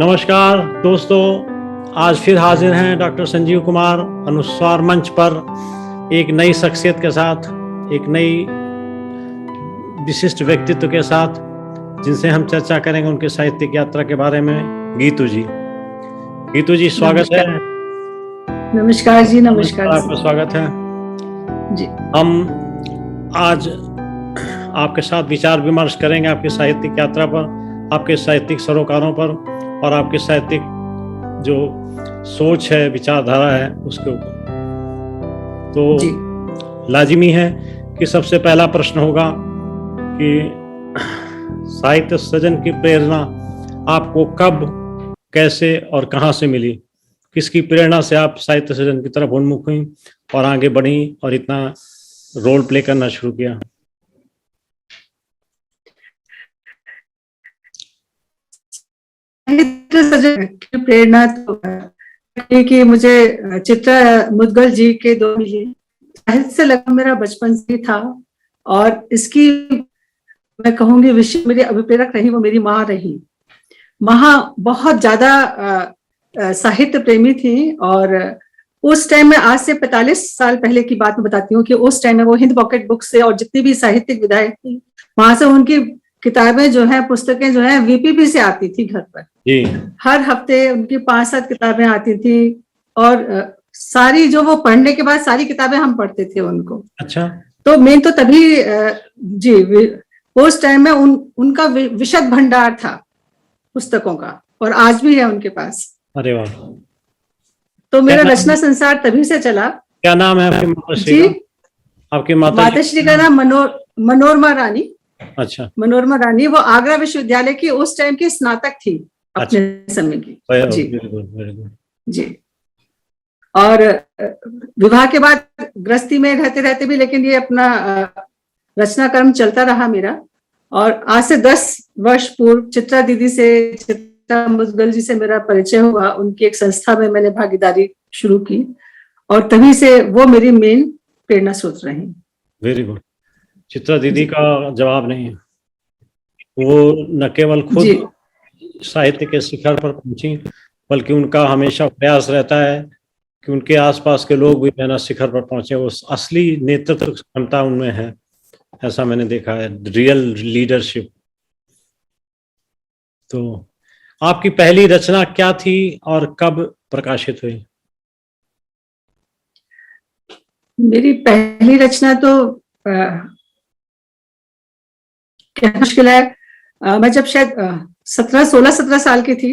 नमस्कार दोस्तों, आज फिर हाजिर हैं डॉक्टर संजीव कुमार अनुस्वार मंच पर एक नई शख्सियत के साथ, एक नई विशिष्ट व्यक्तित्व के साथ, जिनसे हम चर्चा करेंगे उनके साहित्यिक यात्रा के बारे में। गीतू जी स्वागत है। नमस्कार जी। नमस्कार, आपका स्वागत है जी। हम आज आपके साथ विचार विमर्श करेंगे आपकी साहित्यिक यात्रा पर, आपके साहित्यिक सरोकारों पर और आपके साहित्यिक जो सोच है, विचारधारा है, उसके ऊपर। तो लाजिमी है कि सबसे पहला प्रश्न होगा कि साहित्य सृजन की प्रेरणा आपको कब, कैसे और कहाँ से मिली? किसकी प्रेरणा से आप साहित्य सृजन की तरफ उन्मुख हुई और आगे बढ़ी और इतना रोल प्ले करना शुरू किया? प्रेरणा तो कि मुझे चित्रा मुदगल जी के दो साहित्य से लगा मेरा बचपन से था। और इसकी मैं कहूंगी विषय मेरी अभिप्रेरक रही, वो मेरी माँ रही। माँ बहुत ज्यादा साहित्य प्रेमी थी। और उस टाइम में, आज से 45 साल पहले की बात मैं बताती हूँ कि उस टाइम में वो हिंद पॉकेट बुक से और जितनी भी साहित्यिक विधाएं थी, वहां से उनकी किताबें जो है, पुस्तकें जो है, वीपीपी से आती थी घर पर। हर हफ्ते उनकी 5-7 किताबें आती थी और सारी जो वो पढ़ने के बाद सारी किताबें हम पढ़ते थे उनको। अच्छा। तो मेन तो तभी जी उस टाइम में उनका विशद भंडार था पुस्तकों का, और आज भी है उनके पास। अरे वाह। तो मेरा रचना संसार तभी से चला। क्या नाम है आपकी माताश्री जी? का? आपकी माताश्री का नाम मनोरमा रानी। अच्छा। मनोरमा रानी वो आगरा विश्वविद्यालय की उस टाइम की स्नातक थी, अपने समय की। जी जी। और विवाह के बाद गृहस्थी में रहते रहते भी, लेकिन ये अपना रचना कर्म चलता रहा मेरा। और आज से 10 वर्ष पूर्व चित्रा दीदी से, चित्रा मुदगल जी से मेरा परिचय हुआ। उनकी एक संस्था में मैंने भागीदारी शुरू की और तभी से वो मेरी मेन प्रेरणा स्रोत रही। Very good. चित्रा दीदी का जवाब नहीं है। वो न केवल खुद साहित्य के शिखर पर पहुंची, बल्कि उनका हमेशा प्रयास रहता है कि उनके आसपास के लोग भी ना शिखर पर पहुंचे। उस असली नेतृत्व क्षमता उनमें है, ऐसा मैंने देखा है, रियल लीडरशिप। तो आपकी पहली रचना क्या थी और कब प्रकाशित हुई? मेरी पहली रचना तो क्या मुश्किल है। मैं जब शायद 16-17 साल की थी,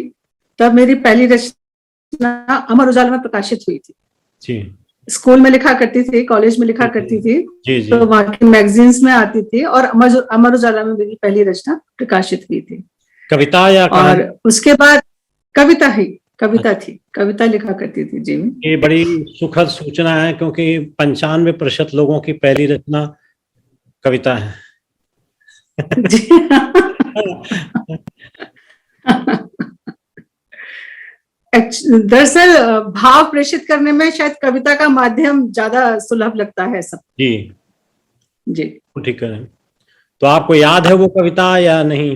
तब मेरी पहली रचना अमर उजाला में प्रकाशित हुई थी। जी। स्कूल में लिखा करती थी, कॉलेज में लिखा करती थी। जी जी। तो वहाँ की मैगजीन्स में आती थी और अमर उजाला में मेरी पहली रचना प्रकाशित हुई थी। कविता या और उसके बाद कविता थी, कविता लिखा करती थी। जी। ये बड़ी सुखद सूचना है, क्योंकि 95% लोगों की पहली रचना कविता है। दरअसल भाव प्रेषित करने में शायद कविता का माध्यम ज्यादा सुलभ लगता है सब। जी जी। ठीक है। तो आपको याद है वो कविता या नहीं?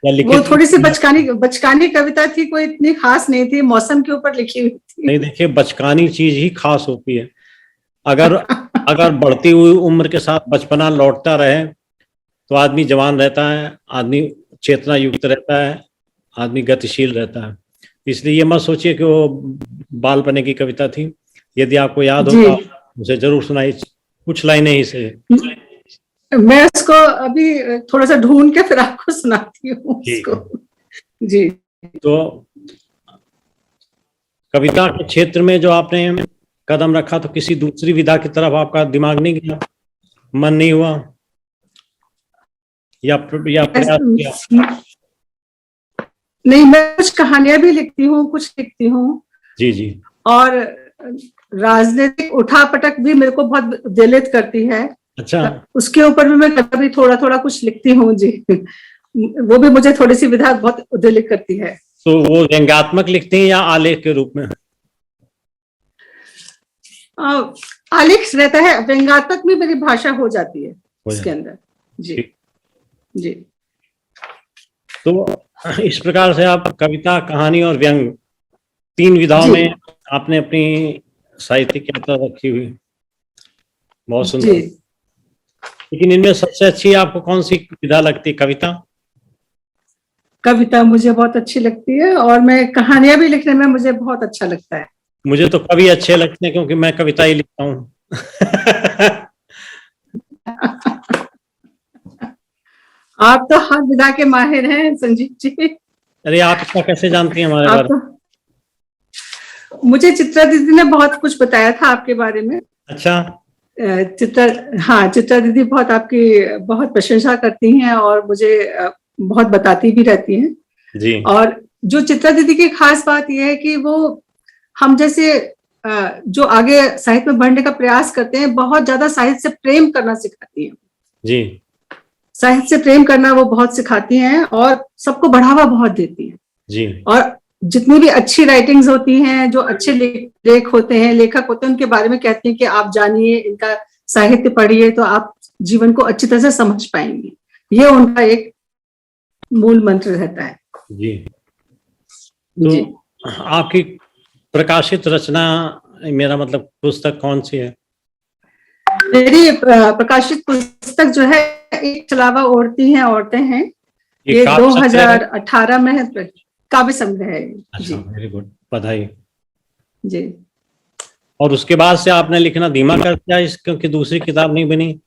वो थोड़ी सी बचकानी कविता थी, कोई इतनी खास नहीं थी, मौसम के ऊपर लिखी हुई थी। नहीं, देखिए, बचकानी चीज ही खास होती है। अगर बढ़ती हुई उम्र के साथ बचपना लौटता रहे तो आदमी जवान रहता है, आदमी चेतना युक्त रहता है, आदमी गतिशील रहता है। इसलिए ये मत सोचिए कि वो बालपने की कविता थी। यदि आपको याद हो तो मुझे जरूर सुनाइए कुछ लाइनें ही से। मैं उसको अभी थोड़ा सा ढूंढ के फिर आपको सुनाती हूँ उसको। जी। तो कविता के क्षेत्र में जो आपने कदम रखा, तो किसी दूसरी विधा की तरफ आपका दिमाग नहीं गया, मन नहीं हुआ, या प्रयास किया? नहीं, मैं कुछ कहानियां भी लिखती हूँ, कुछ लिखती हूँ। जी जी। और राजनीतिक उठापटक भी मेरे को बहुत दिलित करती है। अच्छा। उसके ऊपर भी मैं कभी थोड़ा थोड़ा कुछ लिखती हूँ। जी। वो भी मुझे थोड़ी सी विधा बहुत उद्वेलित करती है। तो वो व्यंग्यात्मक लिखती हैं या आलेख के रूप में? आलेख रहता है, व्यंग्यात्मक भी मेरी भाषा हो जाती है उसके अंदर। जी जी। तो इस प्रकार से आप कविता, कहानी और व्यंग 3 विधाओं जी में आपने अपनी साहित्यिक यात्रा रखी हुई। बहुत जी। सुंदर। लेकिन इनमें सबसे अच्छी आपको कौन सी विधा लगती है? कविता? कविता मुझे बहुत अच्छी लगती है और मैं कहानियां भी लिखने में मुझे बहुत अच्छा लगता है। मुझे तो कवि अच्छे लगते हैं क्योंकि मैं कविता ही लिखता हूँ। आप तो हर विधा के माहिर हैं संजीव जी। अरे आप इतना कैसे जानती हैं हमारे आप बारे में? तो, मुझे चित्रा दीदी ने बहुत कुछ बताया था आपके बारे में। अच्छा। हाँ, चित्रा दीदी बहुत आपकी बहुत प्रशंसा करती हैं और मुझे बहुत बताती भी रहती हैं। जी और जो चित्रा दीदी की खास बात यह है कि वो हम जैसे जो आगे साहित्य में बढ़ने का प्रयास करते हैं, बहुत ज्यादा साहित्य से प्रेम करना सिखाती हैं। जी साहित्य से प्रेम करना वो बहुत सिखाती हैं और सबको बढ़ावा बहुत देती हैं। जी और जितनी भी अच्छी राइटिंग्स होती हैं, जो अच्छे लेख होते हैं, लेखक होते हैं, उनके बारे में कहते हैं कि आप जानिए, इनका साहित्य पढ़िए तो आप जीवन को अच्छी तरह से समझ पाएंगे। ये उनका एक मूल मंत्र रहता है। जी। तो जी, आपकी प्रकाशित रचना, मेरा मतलब पुस्तक कौन सी है? मेरी प्रकाशित पुस्तक जो है एक चलावा ओढ़ती हैं औरतें हैं। ये ये काव्य संग्रह है? 2018 में है, काव्य संग्रह है। अच्छा, जी वेरी गुड, बधाई। जी। और उसके बाद से आपने लिखना धीमा कर दिया इस, क्योंकि दूसरी किताब नहीं बनी?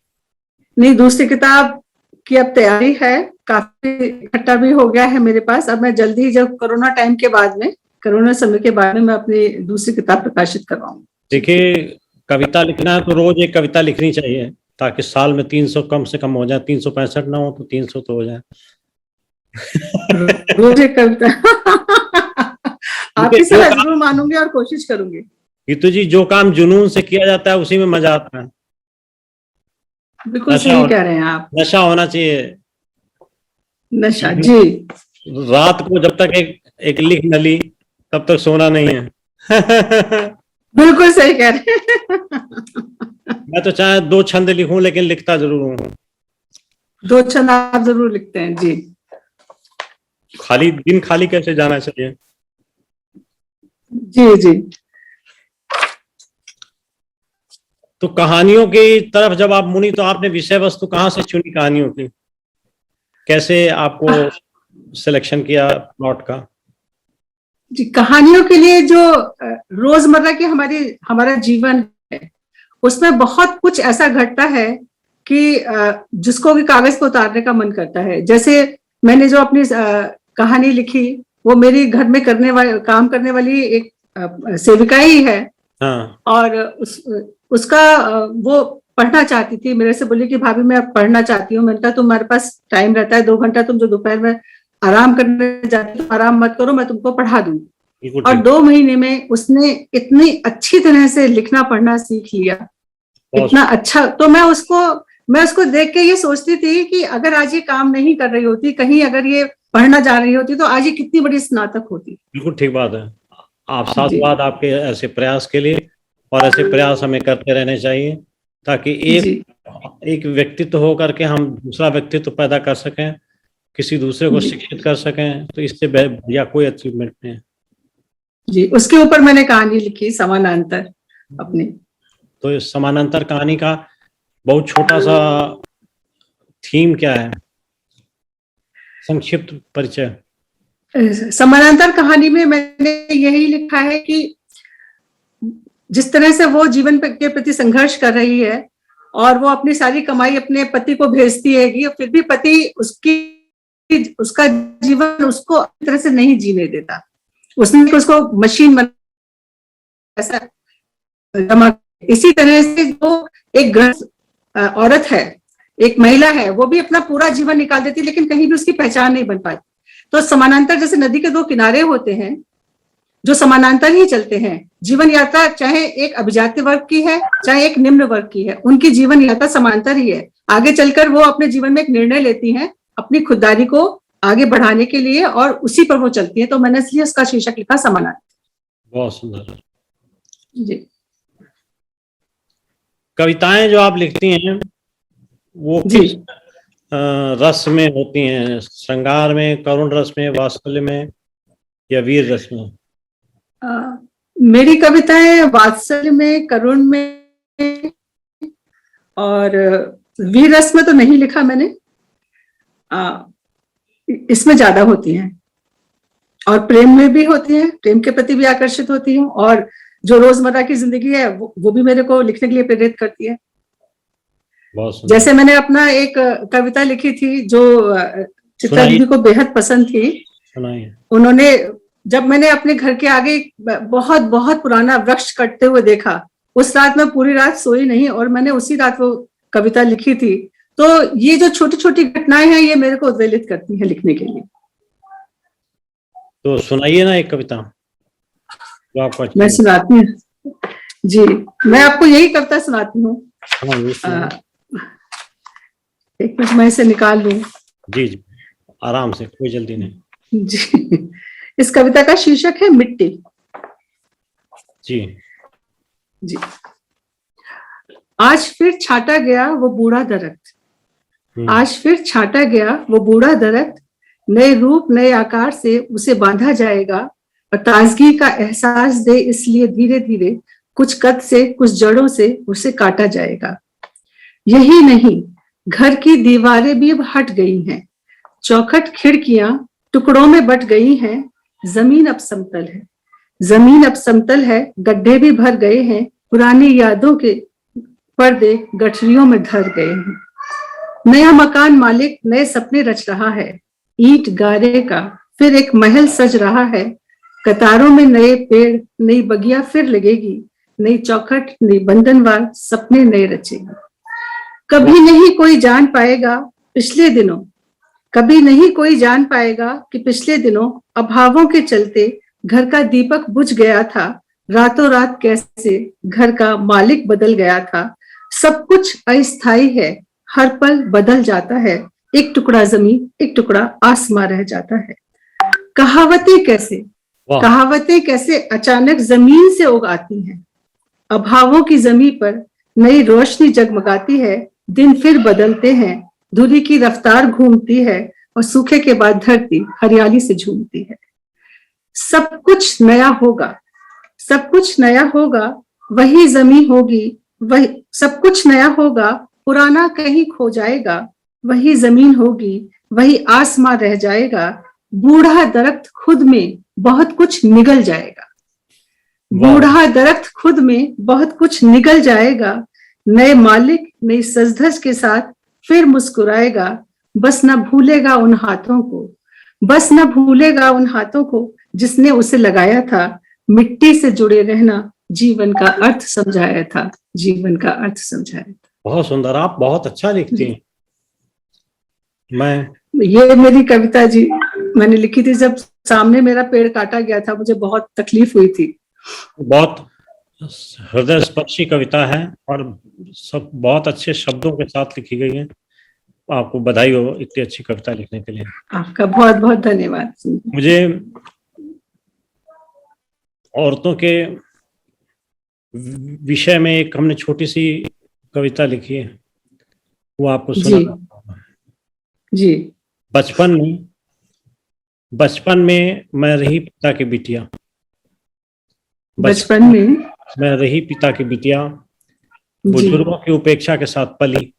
नहीं, दूसरी किताब की अब तैयारी है, काफी इकट्ठा भी हो गया है मेरे पास। अब मैं जल्दी, जब कोरोना टाइम के बाद में, कोरोना समय के बाद में, मैं अपनी दूसरी किताब प्रकाशित करवाऊंगी। देखिए, कविता लिखना है तो रोज एक कविता लिखनी चाहिए, ताकि साल में 300 कम से कम हो जाए। 365 ना हो तो 300 तो हो जाए। रोज एक कविता। क्योंकि आपकी जो सलाह काम, जरूर मानूंगी और कोशिश करूंगी। गीतू जी, जो काम जुनून से किया जाता है उसी में मजा आता है। बिल्कुल नशा सही हो, कह रहे हैं आप। नशा होना चाहिए। नशा, जी। रात को जब तक एक एक लिख न ली, तब तक सोना नहीं है। बिल्कुल सही कह रहे हैं। मैं तो चाहे 2 छंद लिखूं, लेकिन लिखता जरूर हूँ। दो छंद आप जरूर लिखते हैं, जी। खाली दिन खाली कैसे जाना चाहिए? जी जी। तो कहानियों की तरफ जब आप मुनी, तो आपने विषय वस्तु कहाँ से चुनी कहानियों की? कैसे आपको सिलेक्शन किया प्लॉट का? जी, कहानियों के लिए जो रोजमर्रा की हमारा जीवन है, उसमें बहुत कुछ ऐसा घटता है कि जिसको भी कागज पे उतारने का मन करता है। जैसे मैंने जो अपनी कहानी लिखी, वो मेरी घर में काम करने वाली एक सेविका ही है। हाँ और उसका वो पढ़ना चाहती थी, मेरे से बोली कि भाभी मैं अब पढ़ना चाहती हूँ। मैंने कहा तुम्हारे पास टाइम रहता है 2 घंटा, तुम जो दोपहर में आराम करने जाती हो, आराम मत करो, मैं तुमको पढ़ा दूंगी। बिल्कुल और ठीक। 2 महीने में उसने इतनी अच्छी तरह से लिखना पढ़ना सीख लिया, बहुत। इतना अच्छा। तो मैं उसको देख के ये सोचती थी कि अगर आज ये काम नहीं कर रही होती, कहीं अगर ये पढ़ना जा रही होती, तो आज ये कितनी बड़ी स्नातक होती। बिल्कुल ठीक बात है। आप जी साधुवाद आपके ऐसे प्रयास के लिए। और ऐसे प्रयास हमें करते रहने चाहिए, ताकि एक जी एक व्यक्तित्व होकर के हम दूसरा व्यक्तित्व पैदा कर सकें, किसी दूसरे को जी शिक्षित कर सकें। तो इससे बढ़िया कोई अचीवमेंट नहीं है। जी। उसके ऊपर मैंने कहानी लिखी समानांतर अपनी। तो इस समानांतर कहानी का बहुत छोटा सा थीम क्या है? संक्षिप्त परिचय। समानांतर कहानी में मैंने यही लिखा है कि जिस तरह से वो जीवन के प्रति संघर्ष कर रही है और वो अपनी सारी कमाई अपने पति को भेजती है, फिर भी पति उसका जीवन उसको अच्छी तरह से नहीं जीने देता। उसने उसको मशीन बना, ऐसा जमा। इसी तरह से जो एक गृहस्थ औरत है, एक महिला है, वो भी अपना पूरा जीवन निकाल देती है, लेकिन कहीं भी उसकी पहचान नहीं बन पाती। तो समानांतर जैसे नदी के 2 किनारे होते हैं, जो समानांतर ही चलते हैं। जीवन यात्रा चाहे एक अभिजात्य वर्ग की है, चाहे एक निम्न वर्ग की है, उनकी जीवन यात्रा समांतर ही है। आगे चलकर वो अपने जीवन में एक निर्णय लेती हैं अपनी खुददारी को आगे बढ़ाने के लिए, और उसी पर वो चलती है। तो मैंने इसलिए उसका शीर्षक लिखा समानांतर। बहुत सुंदर। जी कविताएं जो आप लिखती हैं, वो जी। किस रस में होती हैं, श्रृंगार में, करुण रस में, वात्सल्य में, या वीर रस में? मेरी कविताएं वात्सल्य में, करुण में और वीर रस में तो नहीं लिखा मैंने, इसमें ज्यादा होती हैं और प्रेम में भी होती हैं, प्रेम के प्रति भी आकर्षित होती हूँ, और जो रोजमर्रा की जिंदगी है वो भी मेरे को लिखने के लिए प्रेरित करती है। जैसे मैंने अपना एक कविता लिखी थी जो चित्रा दीदी को बेहद पसंद थी। उन्होंने, जब मैंने अपने घर के आगे बहुत बहुत पुराना वृक्ष कटते हुए देखा, उस रात मैं पूरी रात सोई नहीं और मैंने उसी रात वो कविता लिखी थी। तो ये जो छोटी छोटी घटनाएं हैं ये मेरे को उद्वेलित करती हैं लिखने के लिए। तो सुनाइए ना एक कविता तो आपको। मैं सुनाती हूँ जी, मैं आपको यही कविता सुनाती हूँ। एक मिनट मैं इसे निकाल लूं। जी जी, आराम से, कोई जल्दी नहीं जी। इस कविता का शीर्षक है मिट्टी। जी जी। आज फिर छाटा गया वो बूढ़ा दरख्त, आज फिर छाटा गया वो बूढ़ा दरख्त, नए रूप नए आकार से उसे बांधा जाएगा और ताजगी का एहसास दे इसलिए धीरे धीरे कुछ कद से कुछ जड़ों से उसे काटा जाएगा। यही नहीं, घर की दीवारें भी अब हट गई हैं, चौखट खिड़कियां टुकड़ों में बट गई हैं, जमीन अब समतल है, जमीन अब समतल है, गड्ढे भी भर गए हैं, पुरानी यादों के पर्दे गठरियों में धर गए हैं। नया मकान मालिक नए सपने रच रहा है, ईंट गारे का फिर एक महल सज रहा है, कतारों में नए पेड़, नई बगिया फिर लगेगी, नई चौखट नई बंधनवार सपने नए रचेगी। कभी नहीं कोई जान पाएगा पिछले दिनों, कभी नहीं कोई जान पाएगा कि पिछले दिनों अभावों के चलते घर का दीपक बुझ गया था, रातों रात कैसे घर का मालिक बदल गया था। सब कुछ अस्थायी है, हर पल बदल जाता है, एक टुकड़ा जमीन एक टुकड़ा आसमां रह जाता है। कहावतें कैसे अचानक जमीन से उगाती हैं, अभावों की जमीन पर नई रोशनी जगमगाती है, दिन फिर बदलते हैं, धूली की रफ्तार घूमती है और सूखे के बाद धरती हरियाली से झूमती है। सब कुछ नया होगा, सब कुछ नया होगा, वही जमीन होगी, वही सब कुछ नया होगा, पुराना कहीं खो जाएगा, वही जमीन होगी, वही आसमां रह जाएगा, बूढ़ा दरख्त खुद में बहुत कुछ निगल जाएगा, बूढ़ा दरख्त खुद में बहुत कुछ निगल जाएगा, नए मालिक नई सजधज के साथ फिर मुस्कुराएगा, बस न भूलेगा उन हाथों को, बस न भूलेगा उन हाथों को जिसने उसे लगाया था, मिट्टी से जुड़े रहना जीवन का अर्थ समझाया था, जीवन का अर्थ समझाया था। बहुत सुंदर, आप बहुत अच्छा लिखती हैं। ये मेरी कविता जी मैंने लिखी थी जब सामने मेरा पेड़ काटा गया था, मुझे बहुत तकलीफ हुई थी। बहुत हृदय स्पर्शी कविता है और सब बहुत अच्छे शब्दों के साथ लिखी गई है। आपको बधाई हो इतनी अच्छी कविता लिखने के लिए। आपका बहुत बहुत धन्यवाद। मुझे औरतों के विषय में एक हमने छोटी सी कविता लिखी है, वो आपको सुना जी। बचपन में मैं रही पिता की बिटिया, बचपन में मैं रही पिता की बिटिया, बुजुर्गों की उपेक्षा के साथ पली,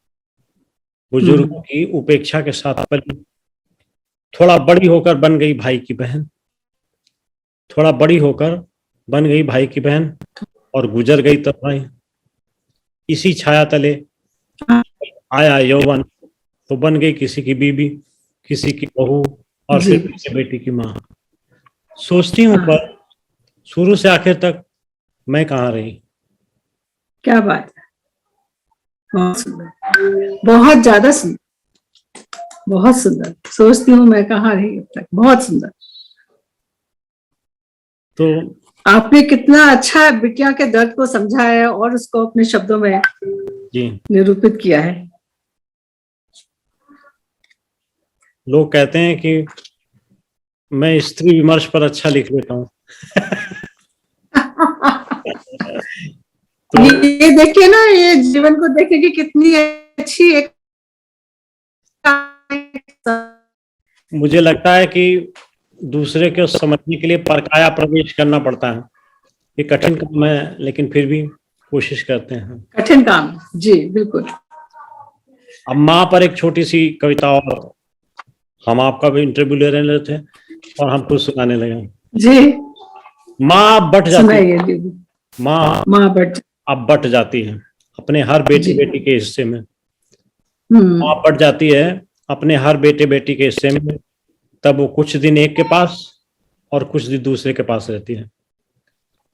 बुजुर्गों की उपेक्षा के साथ पली, थोड़ा बड़ी होकर बन गई भाई की बहन, थोड़ा बड़ी होकर बन गई भाई की बहन और गुजर गई तन्हाई। इसी छाया तले आया यौवन तो बन गई किसी की बीबी, किसी की बहू और फिर किसी बेटी की माँ। सोचती हूँ पर शुरू से आखिर तक मैं कहाँ रही। क्या बात है, बहुत सुंदर, बहुत ज्यादा सुंदर, बहुत सुंदर। सोचती हूँ मैं कहाँ रही अब तक, बहुत सुंदर। तो आपने कितना अच्छा बिटिया के दर्द को समझा है और उसको अपने शब्दों में निरूपित किया है। लोग कहते हैं कि मैं स्त्री विमर्श पर अच्छा लिख लेता हूँ। तो ये देखिए ना, ये जीवन को देखिए कि कितनी अच्छी एक मुझे लगता है कि दूसरे को समझने के लिए परकाया प्रवेश करना पड़ता है। ये कठिन काम है, लेकिन फिर भी कोशिश करते हैं। कठिन काम, जी बिल्कुल। अब माँ पर एक छोटी सी कविता, और हम आपका भी इंटरव्यू ले रहे थे और हम खुद सुनाने लगे। जी माँ बट जाती है, सुनाइए दीदी। माँ माँ बट, अब बट जाती है अपने हर बेटी जी। बेटी के हिस्से में। माँ बट जाती है अपने हर बेटे बेटी के हिस्से में, तब वो कुछ दिन एक के पास और कुछ दिन दूसरे के पास रहती है।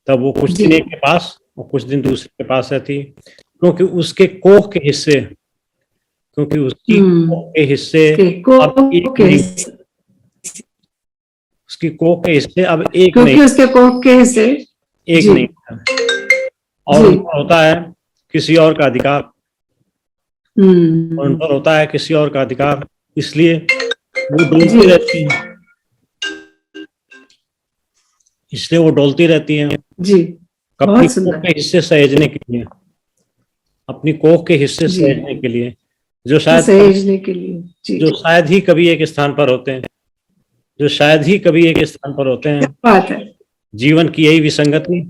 तब वो कुछ जी। दिन एक के पास और कुछ दिन दूसरे के पास रहती है, क्योंकि उसके कोख के हिस्से, क्योंकि उसकी कोख के हिस्से अब एक नहीं, उसकी कोख के हिस्से अब एक नहीं, क्योंकि उसके कोख के हिस्से एक जी। नहीं है, और उन पर होता है किसी और का अधिकार, और उन पर होता है किसी और का अधिकार, इसलिए वो डोलती रहती है, इसलिए वो डोलती रहती है जी। अपनी बहुत कोख सुंदर। के हिस्से सहेजने के लिए, अपनी कोख के हिस्से जी। सहेजने के लिए, जो सहेजने के लिए, जी। शायद ही कभी एक स्थान पर होते हैं, जो शायद ही कभी एक स्थान पर होते हैं। बात है। जीवन की यही विसंगति,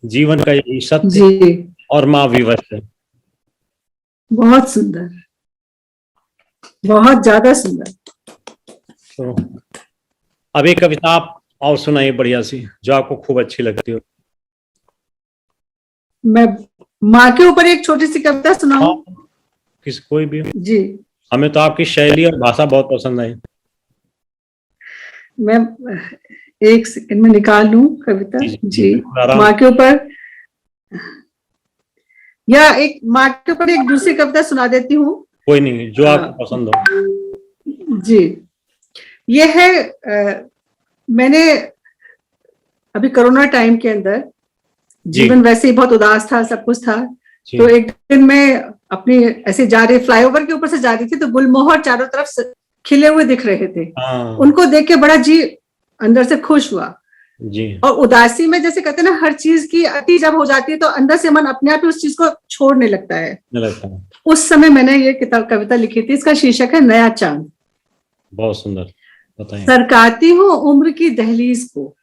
जीवन का यही सत्य, जी और माँ विवश है। बहुत सुंदर, बहुत ज्यादा सुंदर। तो अब एक कविता आप और सुनाइए बढ़िया सी, जो आपको खूब अच्छी लगती हो। मैं माँ के ऊपर एक छोटी सी कविता सुनाऊं? किस कोई भी, जी। हमें तो आपकी शैली और भाषा बहुत पसंद आई। मैं एक सेकंड में निकाल लूं कविता। जी। बिल्कुल माँ के ऊपर, या एक माँ के ऊपर एक दूसरी कविता सुना देती हूँ। कोई नहीं, जो आपको पसंद हो। जी। ये है मैंने अभी कोरोना टाइम के अंदर, जीवन वैसे ही बहुत उदास था, सब कुछ था, तो एक दिन मैं अपनी ऐसे जा रही, फ्लाईओवर के ऊपर से जा रही थी, तो गुलमोहर चारों तरफ खिले हुए दिख रहे थे। उनको देख के बड़ा जी अंदर से खुश हुआ। जी। और उदासी में जैसे कहते हैं ना, हर चीज की अति जब हो जाती है तो अंदर से मन अपने आप ही उस चीज को छोड़ने लगता है। उस समय मैंने ये कविता लिखी थी, इसका शीर्षक है नया चांद। बहुत सुंदर, बताएं। सरकाती हूँ उम्र की दहलीज को,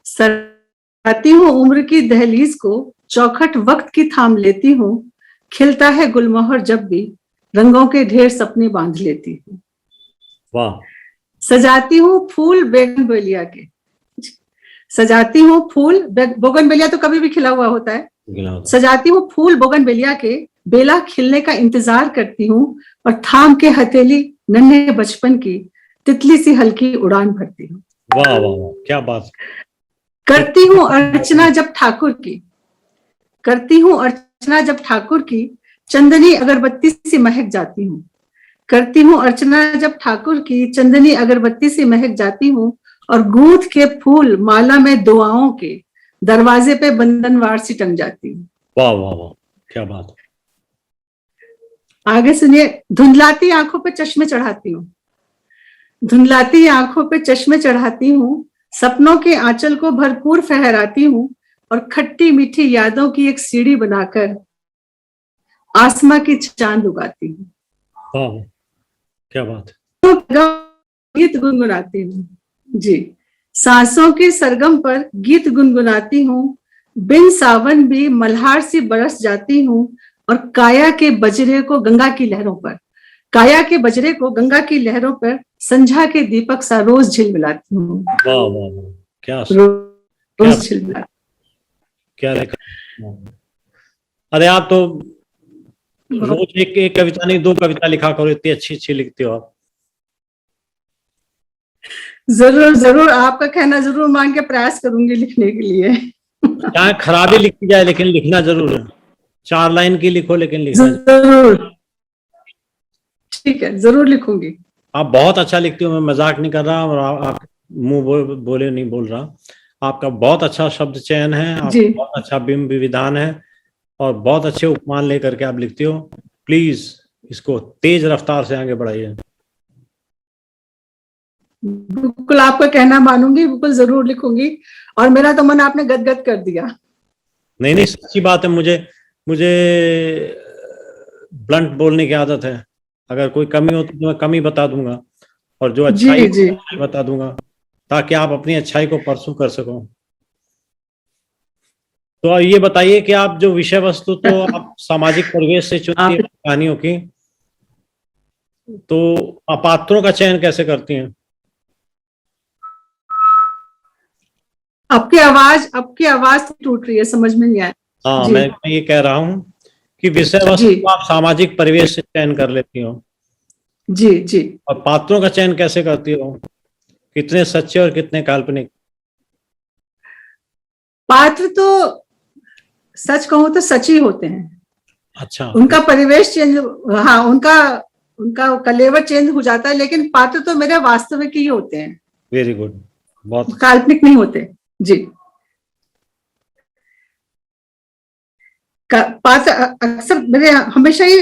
सरकाती हूँ उम्र की दहलीज को, चौखट वक्त की थाम लेती हूँ, खिलता है गुलमोहर जब भी, रंगों के ढेर सपने बांध लेती हूँ। वाह। सजाती हूँ फूल बोगनवेलिया के, सजाती हूँ फूल बोगनवेलिया तो कभी भी खिला हुआ होता है, सजाती हूँ फूल बोगनवेलिया के, बेला खिलने का इंतजार करती हूँ, और थाम के हथेली नन्हे बचपन की, तितली सी हल्की उड़ान भरती हूँ। वाह वाह वाह, क्या बात। करती हूँ अर्चना जब ठाकुर की, करती हूँ अर्चना जब ठाकुर की, चंदनी अगरबत्ती से महक जाती हूँ, करती हूँ अर्चना जब ठाकुर की, चंदनी अगरबत्ती से महक जाती हूँ, और गूंथ के फूल माला में दुआओं के, दरवाजे पे बंधनवार सी टंग जाती हूँ। वाह वाह वाह, क्या बात। आगे सुनिए। धुंधलाती आंखों पे चश्मे चढ़ाती हूँ, धुंधलाती आंखों पे चश्मे चढ़ाती हूँ, सपनों के आंचल को भरपूर फहराती हूँ, और खट्टी मीठी यादों की एक सीढ़ी बनाकर आसमां की चांद उगाती हूँ। वाह, क्या बात। गीत गुनगुनाती हूँ, जी। सांसों के सरगम पर गीत गुनगुनाती हूँ, बिन सावन भी मल्हार सी बरस जाती हूँ, और काया के बजरे को गंगा की लहरों पर, काया के बजरे को गंगा की लहरों पर संझा के दीपक सा रोज झिलमिलाती हूँ। वाह वाह वाह, क्या रोज झिलमिलाती, क्या लिखा। अरे आप तो रोज एक कविता नहीं, 2 कविता लिखा करो, इतनी अच्छी अच्छी लिखते हो आप। जरूर जरूर, आपका कहना जरूर मान के प्रयास करूंगी लिखने के लिए। चाहे खराबी लिखी जाए, लेकिन लिखना जरूर है। 4 लाइन की लिखो, लेकिन लिखना जरूर। ठीक है, जरूर लिखूंगी। आप बहुत अच्छा लिखती हो, मैं मजाक नहीं कर रहा, और आप मुंह बोले नहीं बोल रहा। आपका बहुत अच्छा शब्द चयन है, आपका बहुत अच्छा बिंब विधान है, और बहुत अच्छे उपमान लेकर के आप लिखती हो। प्लीज इसको तेज रफ्तार से आगे बढ़ाइए। बिल्कुल आपका कहना मानूंगी, बिल्कुल जरूर लिखूंगी, और मेरा तो मन आपने गदगद कर दिया। नहीं नहीं, सच्ची बात है। मुझे ब्लंट बोलने की आदत है। अगर कोई कमी हो तो मैं कमी बता दूंगा, और जो जी अच्छाई जी। हो मैं बता दूंगा, ताकि आप अपनी अच्छाई को परसू कर सको। तो अब ये बताइए कि आप जो विषय वस्तु तो आप सामाजिक परिवेश से चुनती आप है कहानियों की, तो आप पात्रों का चयन कैसे करती हैं? आपकी आवाज टूट रही है, समझ में नहीं आया। हाँ, जी मैं ये कह रहा हूँ कि विषय जी वस्तु आप सामाजिक परिवेश से चयन कर लेती हो, जी जी। और पात्रों का चयन कैसे करती हो, कितने सच्चे और कितने काल्पनिक? पात्र तो सच कहूं तो सच ही होते हैं। अच्छा। उनका परिवेश चेंज, हाँ, उनका उनका कलेवर चेंज हो जाता है, लेकिन पात्र तो मेरे वास्तविक ही होते हैं, वेरी गुड, बहुत अच्छा। काल्पनिक नहीं होते। जी। पात्र अक्सर मेरे हमेशा ही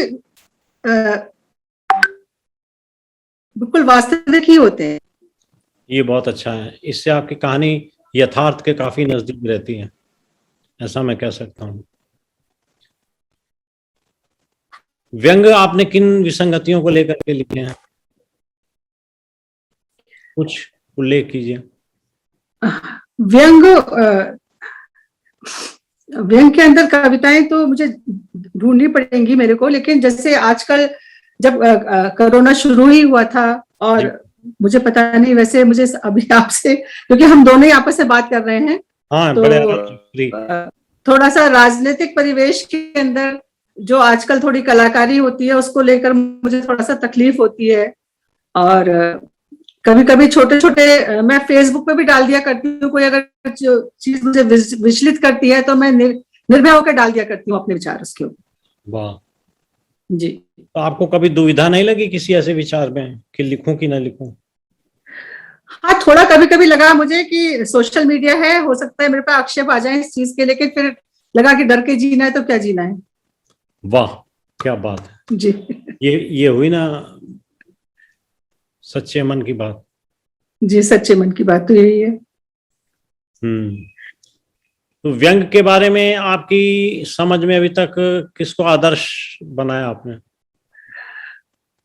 बिल्कुल वास्तविक ही होते हैं। ये बहुत अच्छा है, इससे आपकी कहानी यथार्थ के काफी नजदीक रहती है, ऐसा मैं कह सकता हूँ। व्यंग आपने किन विसंगतियों को लेकर के लिखे हैं, कुछ उल्लेख कीजिए। व्यंग व्यंग के अंदर कविताएं तो मुझे ढूंढनी पड़ेंगी मेरे को, लेकिन जैसे आजकल जब कोरोना शुरू ही हुआ था, और जी। मुझे पता नहीं, वैसे मुझे अभी आपसे, क्योंकि हम दोनों ही आपस में बात कर रहे हैं, हाँ, तो बड़े आराम से फ्री। थोड़ा सा राजनीतिक परिवेश के अंदर जो आजकल थोड़ी कलाकारी होती है, उसको लेकर मुझे थोड़ा सा तकलीफ होती है। और कभी कभी छोटे छोटे मैं फेसबुक पे भी डाल दिया करती हूँ, कोई अगर चीज मुझे विचलित करती है तो मैं निर्भय होकर डाल दिया करती हूँ अपने विचार उसके ऊपर। वाह। जी। तो आपको कभी दुविधा नहीं लगी किसी ऐसे विचार में कि लिखूं कि ना लिखूं? हाँ, थोड़ा कभी कभी लगा मुझे कि सोशल मीडिया है, हो सकता है मेरे पे आक्षेप आ जाए इस चीज के, लेकिन फिर लगा कि डर के जीना है तो क्या जीना है। वाह, क्या बात है। जी ये हुई ना सच्चे मन की बात। जी, सच्चे मन की बात तो यही है। हम्म। तो व्यंग के बारे में आपकी समझ में अभी तक किसको आदर्श बनाया आपने?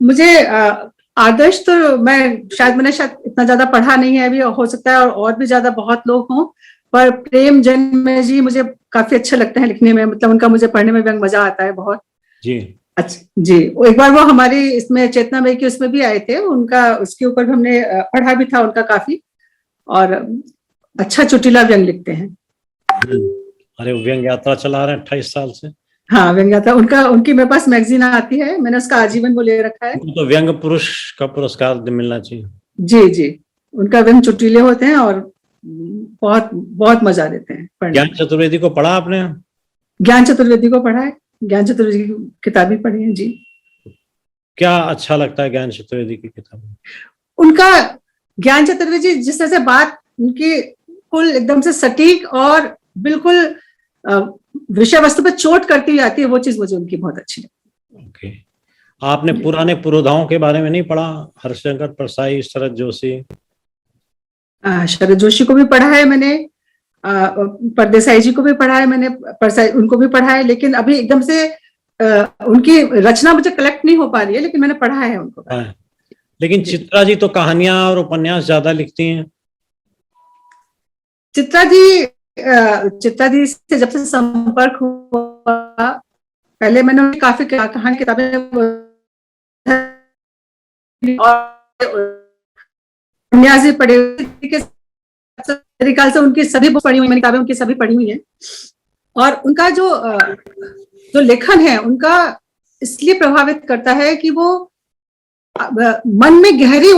मुझे आदर्श तो मैंने शायद इतना ज्यादा पढ़ा नहीं है अभी, हो सकता है और भी ज्यादा बहुत लोग हों, पर प्रेम जन्म जी मुझे काफी अच्छे लगते हैं लिखने में, मतलब उनका मुझे पढ़ने में व्यंग मजा आता है बहुत। जी। अच्छा जी, एक बार वो हमारी इसमें चेतना भाई की उसमें भी आए थे, उनका उसके ऊपर भी हमने पढ़ा भी था उनका काफी, और अच्छा चुटीला व्यंग लिखते हैं। अरे, व्यंग यात्रा चला रहे हैं 28 साल से। हाँ, व्यंग्यात्रा उनका, उनकी मेरे पास मैगजीन आती है, मैंने उसका आजीवन वो ले रखा है। उनको तो व्यंग पुरुष का पुरस्कार मिलना चाहिए। जी जी, उनका व्यंग चुटीले होते हैं और बहुत बहुत मजा देते हैं पढ़ने ज्ञान में। चतुर्वेदी को पढ़ा आपने? ज्ञान चतुर्वेदी को पढ़ा है, ज्ञान चतुर्वेदी की किताबें पढ़ी है जी। क्या अच्छा लगता है ज्ञान चतुर्वेदी की किताब? उनका ज्ञान चतुर्वेदी जिस तरह से बात उनकी कुल एकदम से सटीक और बिल्कुल विषय वस्तु पे चोट करती हुई आती है, वो चीज मुझे उनकी बहुत अच्छी लगती ओके। आपने है। पुराने पुरोधाओं के बारे में नहीं पढ़ा? हर्षशंकर परसाई, शरद जोशी? शरद जोशी को भी पढ़ा है मैंने, परदेसाई जी को भी पढ़ा है मैंने, परसाई उनको भी पढ़ा है, लेकिन अभी एकदम से उनकी रचना मुझे कलेक्ट नहीं हो पा रही है, लेकिन मैंने पढ़ा है उनको। हाँ। लेकिन जी। चित्रा जी तो कहानियां और उपन्यास ज्यादा लिखती हैं। चित्रा जी से जब से संपर्क हुआ, पहले मैंने उनकी काफी कहानी किताबें और उपन्यास भी पढ़े, मेरे ख्याल से उनकी सभी बुक पढ़ी हुई, मैंने किताबें उनकी सभी पढ़ी हुई हैं। और उनका जो लेखन है उनका इसलिए प्रभावित करता है कि वो मन में गहरे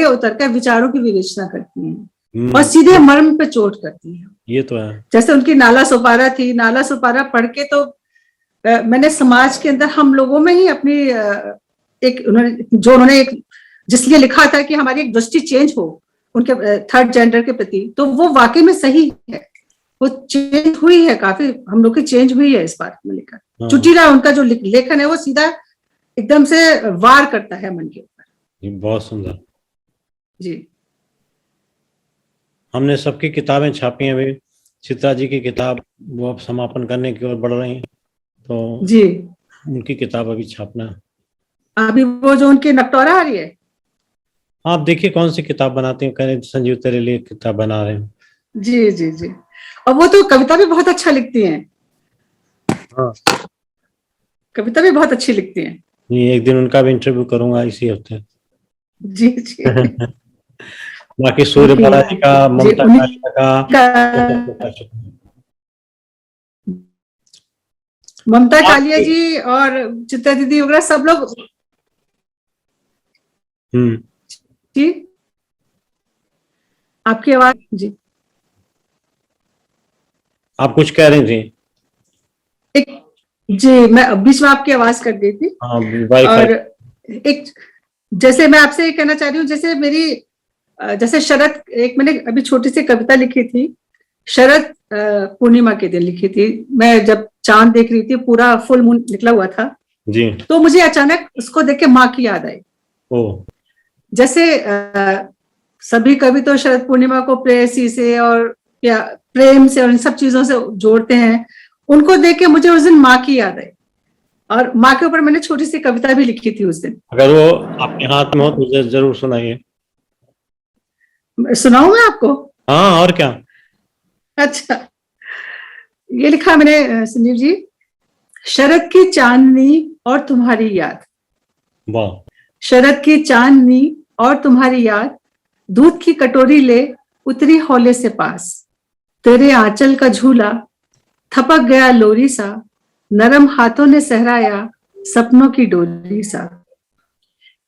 उतरकर विचारों की विवेचना करती हैं और सीधे मर्म पे चोट करती हैं। ये तो है। जैसे उनकी नाला सुपारा थी, नाला सुपारा पढ़ के तो मैंने समाज के अंदर हम लोगों में ही अपनी उन्होंने एक जिसलिए लिखा था कि हमारी एक दृष्टि चेंज हो उनके थर्ड जेंडर के प्रति, तो वो वाकई में सही है, वो चेंज हुई है, काफी हम लोग की चेंज हुई है इस बात में लेकर। चुटीला उनका जो लेखन है वो सीधा एकदम से वार करता है मन के ऊपर। बहुत सुंदर। जी। हमने सबकी किताबें छापी हैं अभी। चित्रा जी की किताब वो अब समापन करने की ओर बढ़ रही हैं, तो जी उनकी किताब अभी छापना है। अभी वो जो उनकी नक्टोरा आ रही है। आप देखिए कौन सी किताब बनाते हैं, कह रहे संजीव तेरे लिए किताब बना रहे हैं। जी जी जी। और वो तो कविता भी बहुत अच्छा लिखती हैं। हाँ, कविता भी बहुत अच्छी लिखती हैं। ये एक दिन उनका भी इंटरव्यू करूंगा इसी हफ्ते। जी जी। बाकी सूर्य उनकी, बालाजी का, जी ममता उन्हीं कालिया का, वो सब तो का, कर चुका हूं। ममता कालिया आपकी- जी और चित्रा दीदी वगैरह सब लोग। हम्म, जी, आपकी आवाज। जी, आप कुछ कह रही थी। एक, जी मैं बीच में आपकी आवाज कट गई थी। हाँ, वाईफाई। और एक, जैसे मैं आपसे ये कहना चाह रही हूँ, जैसे मेरी जैसे शरद, एक मैंने अभी छोटी सी कविता लिखी थी, शरद पूर्णिमा के दिन लिखी थी। मैं जब चांद देख रही थी, पूरा फुल मून निकला हुआ था, जी। तो मुझे अचानक उसको देख के माँ की याद आई। ओ, जैसे सभी कवि तो शरद पूर्णिमा को प्रेयसी से और या प्रेम से और इन सब चीजों से जोड़ते हैं, उनको देख के मुझे उस दिन माँ की याद आई, और माँ के ऊपर मैंने छोटी सी कविता भी लिखी थी उस दिन। अगर वो आपके हाथ में हो तो जरूर सुनाइए। सुनाऊं मैं आपको? हाँ, और क्या। अच्छा, ये लिखा मैंने संजीव जी। शरद की चांदनी और तुम्हारी याद, वाह। शरद की चांदनी और तुम्हारी याद, दूध की कटोरी ले उतरी हौले से पास, तेरे आंचल का झूला थपक गया लोरी सा, नरम हाथों ने सहराया सपनों की डोरी सा।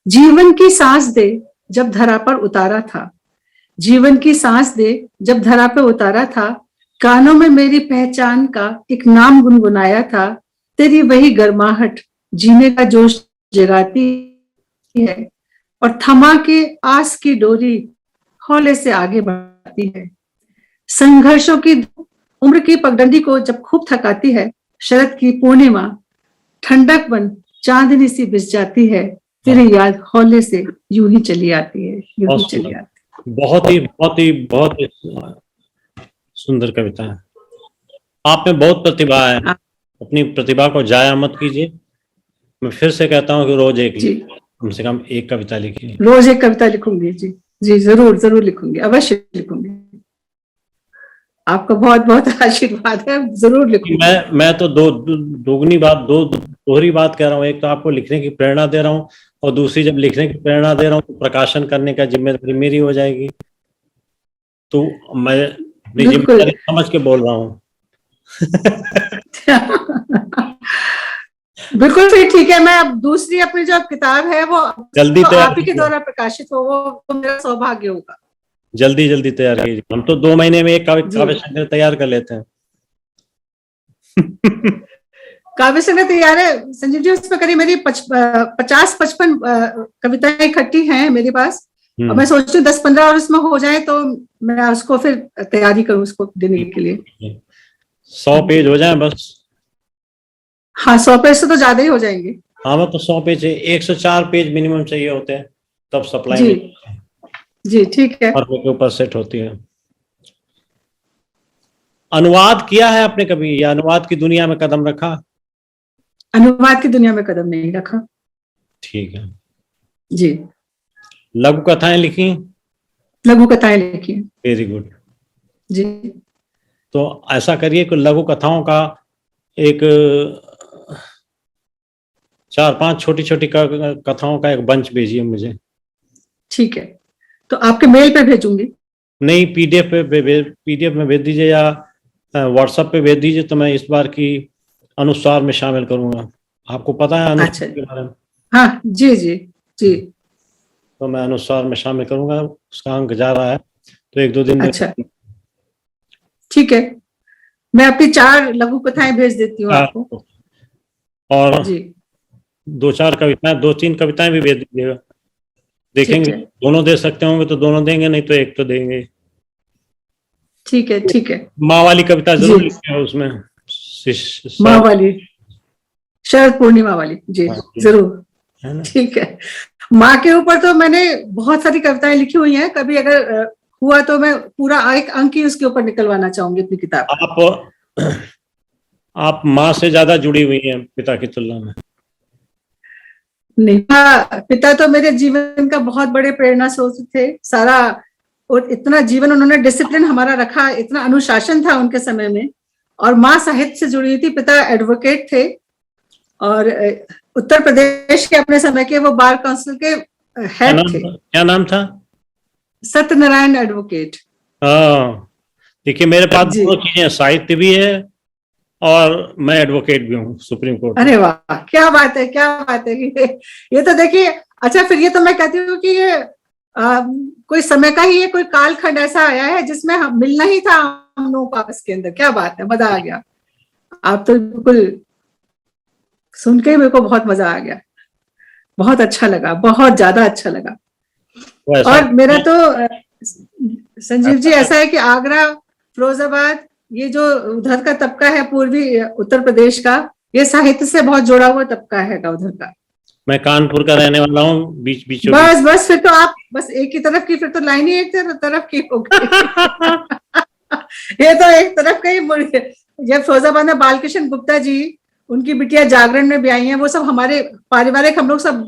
जीवन की सांस दे जब धरा पर उतारा था, जीवन की सांस दे जब धरा पर उतारा था, कानों में मेरी पहचान का एक नाम गुनगुनाया था, तेरी वही गर्माहट जीने का जोश जगाती है, और थमा के आस की डोरी हौले से आगे बढ़ती है। संघर्षों की उम्र की पगडंडी को जब खूब थकाती है, शरद की पूर्णिमा ठंडक बन चांदनी सी बिछ जाती है, तेरी याद हौले से यूं ही चली आती है, यूं ही बहुत चली सुंदर, आती बहुत ही सुंदर कविता है। आप में बहुत प्रतिभा है, है। अपनी प्रतिभा को जाया मत कीजिए। मैं फिर से कहता हूँ कि रोज एक जी, लिखिए, कम से कम एक कविता लिखिए। रोज एक कविता लिखूंगी। जी जी, जरूर जरूर लिखूंगी, अवश्य लिखूंगी। आपका बहुत बहुत आशीर्वाद है, जरूर लिखूंगी। मैं तो दोगुनी बात, दोहरी बात कह रहा हूँ। एक तो आपको लिखने की प्रेरणा दे रहा हूँ, और दूसरी जब लिखने की प्रेरणा दे रहा हूँ तो प्रकाशन करने का जिम्मेदारी मेरी हो जाएगी। तो मैं अपनी बिल्कुल। जिम्मेदारी समझ के बोल रहा हूँ। बिल्कुल फिर ठीक है, मैं अब दूसरी अपनी जो किताब है वो जल्दी तो तैयार आप ही के कीजिए, द्वारा प्रकाशित हो, वो तो मेरा सौभाग्य होगा। जल्दी जल्दी तैयार कीजिए। हम तो 2 महीने में एक जी, काव्य संग्रह तैयार कर लेते हैं। काव्य संग्रह तैयार है संजीव जी, उसमें करीब मेरी 50-55 कविताएं इकट्ठी हैं मेरे पास, और मैं सोचती हूँ 10-15 और उसमें हो जाए तो मैं उसको फिर तैयारी करूँ उसको देने के लिए। 100 पेज हो जाए बस। हाँ, 100 पेज से तो ज्यादा ही हो जाएंगे। हाँ, मैं तो 100 पेज, 104 पेज मिनिमम चाहिए होते हैं, तब सप्लाई जी में जी, ठीक है। के ऊपर सेट होती है। अनुवाद किया है आपने कभी, या अनुवाद की दुनिया में कदम रखा? अनुवाद की दुनिया में कदम नहीं रखा। ठीक है। जी, लघु कथाएं लिखी? लघु कथाएं लिखी हैं। Very good. जी, तो ऐसा करिए कि लघु कथाओं का एक 4-5 छोटी छोटी कथाओं का एक बंच भेजिए मुझे। ठीक है, तो आपके मेल पे भेजूंगी। नहीं, पीडीएफ में भेज दीजिए, या व्हाट्सएप पे भेज दीजिए, तो मैं इस बार की अनुस्वार में शामिल करूंगा। आपको पता है अच्छा, अनुस्वार के बारे में? हाँ जी जी जी। तो मैं अनुस्वार में शामिल करूंगा, उसका अंक जा रहा है, तो 1-2 दिन में। अच्छा, ठीक है, मैं अपनी 4 लघु कथाएं भेज देती हूँ आपको। और जी, 2-3 कविताएं भी भेज दीजिएगा, ठीक देखेंगे। है, दोनों दे सकते होंगे तो दोनों देंगे, नहीं तो एक तो देंगे। ठीक है, ठीक है। माँ वाली कविता जी, जरूर लिखिए उसमें। माँ शरद। वाली, शरद पूर्णिमा वाली, जी हाँ जी, जरूर। है ना। ठीक है। माँ के ऊपर तो मैंने बहुत सारी कविताएं लिखी हुई हैं, कभी अगर हुआ तो मैं पूरा एक अंक ही उसके ऊपर निकलवाना चाहूंगी अपनी किताब का। आप माँ से ज्यादा जुड़ी हुई हैं पिता की तुलना में। नहीं, पिता तो मेरे जीवन का बहुत बड़े प्रेरणा स्रोत थे। सारा और इतना जीवन उन्होंने डिसिप्लिन हमारा रखा, इतना अनुशासन था उनके समय में। और माँ साहित्य से जुड़ी थी, पिता एडवोकेट थे और उत्तर प्रदेश के अपने समय के वो बार काउंसिल के हेड थे। क्या नाम था? सत्यनारायण एडवोकेट। हाँ, देखिए मेरे पास जी। दो चीजें, साहित्य भी है और मैं एडवोकेट भी हूँ सुप्रीम कोर्ट में। अरे वाह, क्या बात है, क्या बात है। ये तो देखिए, अच्छा फिर ये तो मैं कहती हूँ कि ये कोई समय का ही है, कोई कालखंड ऐसा आया है जिसमें हम मिलना ही था हम लोगों को आपस के अंदर। क्या बात है, मजा आ गया। आप तो बिल्कुल सुन के मेरे को बहुत मजा आ गया, बहुत अच्छा लगा, बहुत ज्यादा अच्छा लगा। और मेरा तो संजीव जी ऐसा है कि आगरा, फिरोजाबाद, ये जो उधर का तबका है पूर्वी उत्तर प्रदेश का, ये साहित्य से बहुत जुड़ा हुआ तबका है उधर का। मैं कानपुर का रहने वाला हूँ, बीच बीच। बस फिर तो आप बस एक ही तरफ की, फिर तो लाइन ही एक तरफ की हो गई। ये तो एक तरफ का ही मुड़ गया। जब फिरोजाबाद में बालकृष्ण गुप्ता जी, उनकी बिटिया जागरण में भी आई हैं, वो सब हमारे पारिवारिक, हम लोग सब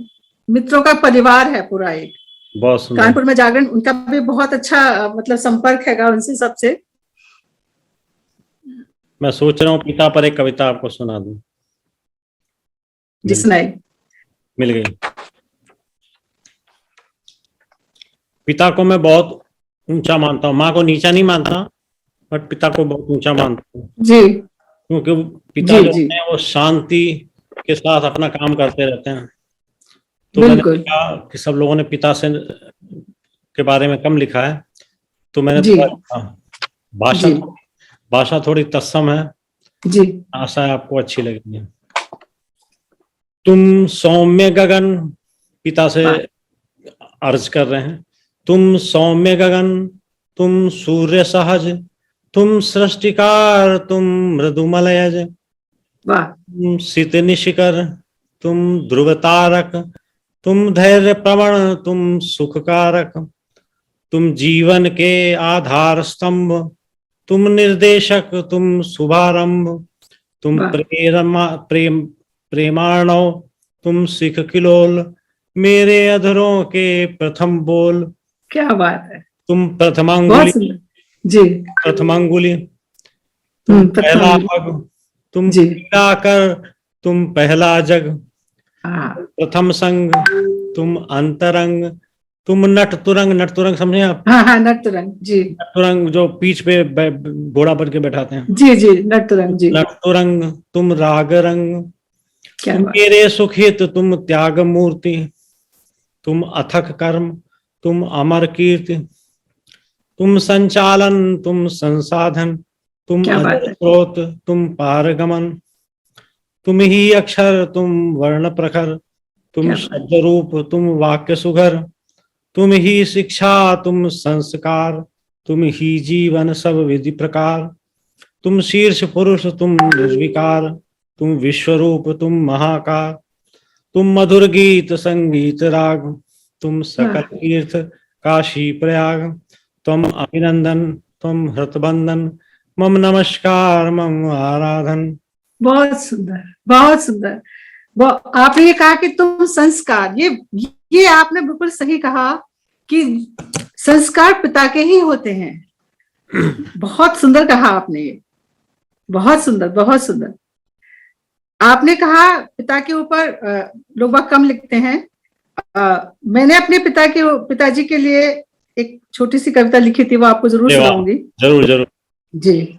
मित्रों का परिवार है पूरा एक। बहुत सुंदर। कानपुर में जागरण, उनका भी बहुत अच्छा मतलब संपर्क है उनसे सबसे। मैं सोच रहा हूँ पिता पर एक कविता आपको सुना दूं। जी सुनाई। मिल गई। पिता को मैं बहुत ऊंचा मानता हूँ, माँ को नीचा नहीं मानता, बट पिता को बहुत ऊंचा मानता हूँ जी। क्योंकि पिता जो होते हैं वो शांति के साथ अपना काम करते रहते हैं। तो मैंने देखा कि सब लोगों ने पिता से के बारे में कम लिखा है, तो मैंने भाषा थोड़ी तत्सम है जी, आशा है आपको अच्छी लगेगी। तुम सौम्य गगन, पिता से अर्ज कर रहे हैं, तुम सौम्य गगन, तुम सूर्य सहज, तुम सृष्टिकार, तुम मृदुमलयज, तुम शीत निशिकर, तुम ध्रुव तारक, तुम धैर्य प्रवण, तुम सुख कारक, तुम जीवन के आधार स्तंभ, तुम निर्देशक, तुम शुभारंभ, तुम प्रेमार्णव, तुम सिख किलोल, मेरे अधरों के प्रथम बोल। क्या बात है। तुम प्रथमांगुली जी, प्रथमांगुली, तुम पहला पग, तुम पीड़ा कर, तुम पहला जग, प्रथम संग, तुम अंतरंग, तुम नट तुरंग। नट तुरंग समझे आप? हाँ, नट तुरंग जी। नट तुरंग जो पीठ पे घोड़ा बन के बैठाते हैं, जी जी, नट तुरंग जी। नट तुरंग, तुम राग रंग, तुम मेरे सुखित, तुम त्याग मूर्ति, तुम अथक कर्म, तुम अमर कीर्ति, तुम संचालन, तुम संसाधन, तुम स्रोत, तुम पारगमन, तुम ही अक्षर, तुम वर्ण प्रखर, तुम शब्द रूप, तुम वाक्य सुघर, तुम ही शिक्षा, तुम संस्कार, तुम ही जीवन सब विधि प्रकार, तुम शीर्ष पुरुष, तुम निर्विकार, तुम विश्वरूप, तुम महाकार, तुम मधुर गीत संगीत राग, तुम सकल तीर्थ काशी प्रयाग, तुम अभिनंदन, तुम हृतबंधन, मम नमस्कार, मम आराधन। बहुत सुंदर, बहुत सुंदर। वो आपने ये कहा कि तुम संस्कार, ये आपने बिल्कुल सही कहा कि संस्कार पिता के ही होते हैं। बहुत सुंदर कहा आपने ये, बहुत सुंदर, बहुत सुंदर। आपने कहा पिता के ऊपर लोग बहुत कम लिखते हैं। मैंने अपने पिताजी के लिए एक छोटी सी कविता लिखी थी, वो आपको जरूर सुनाऊंगी। जरूर जरूर जी।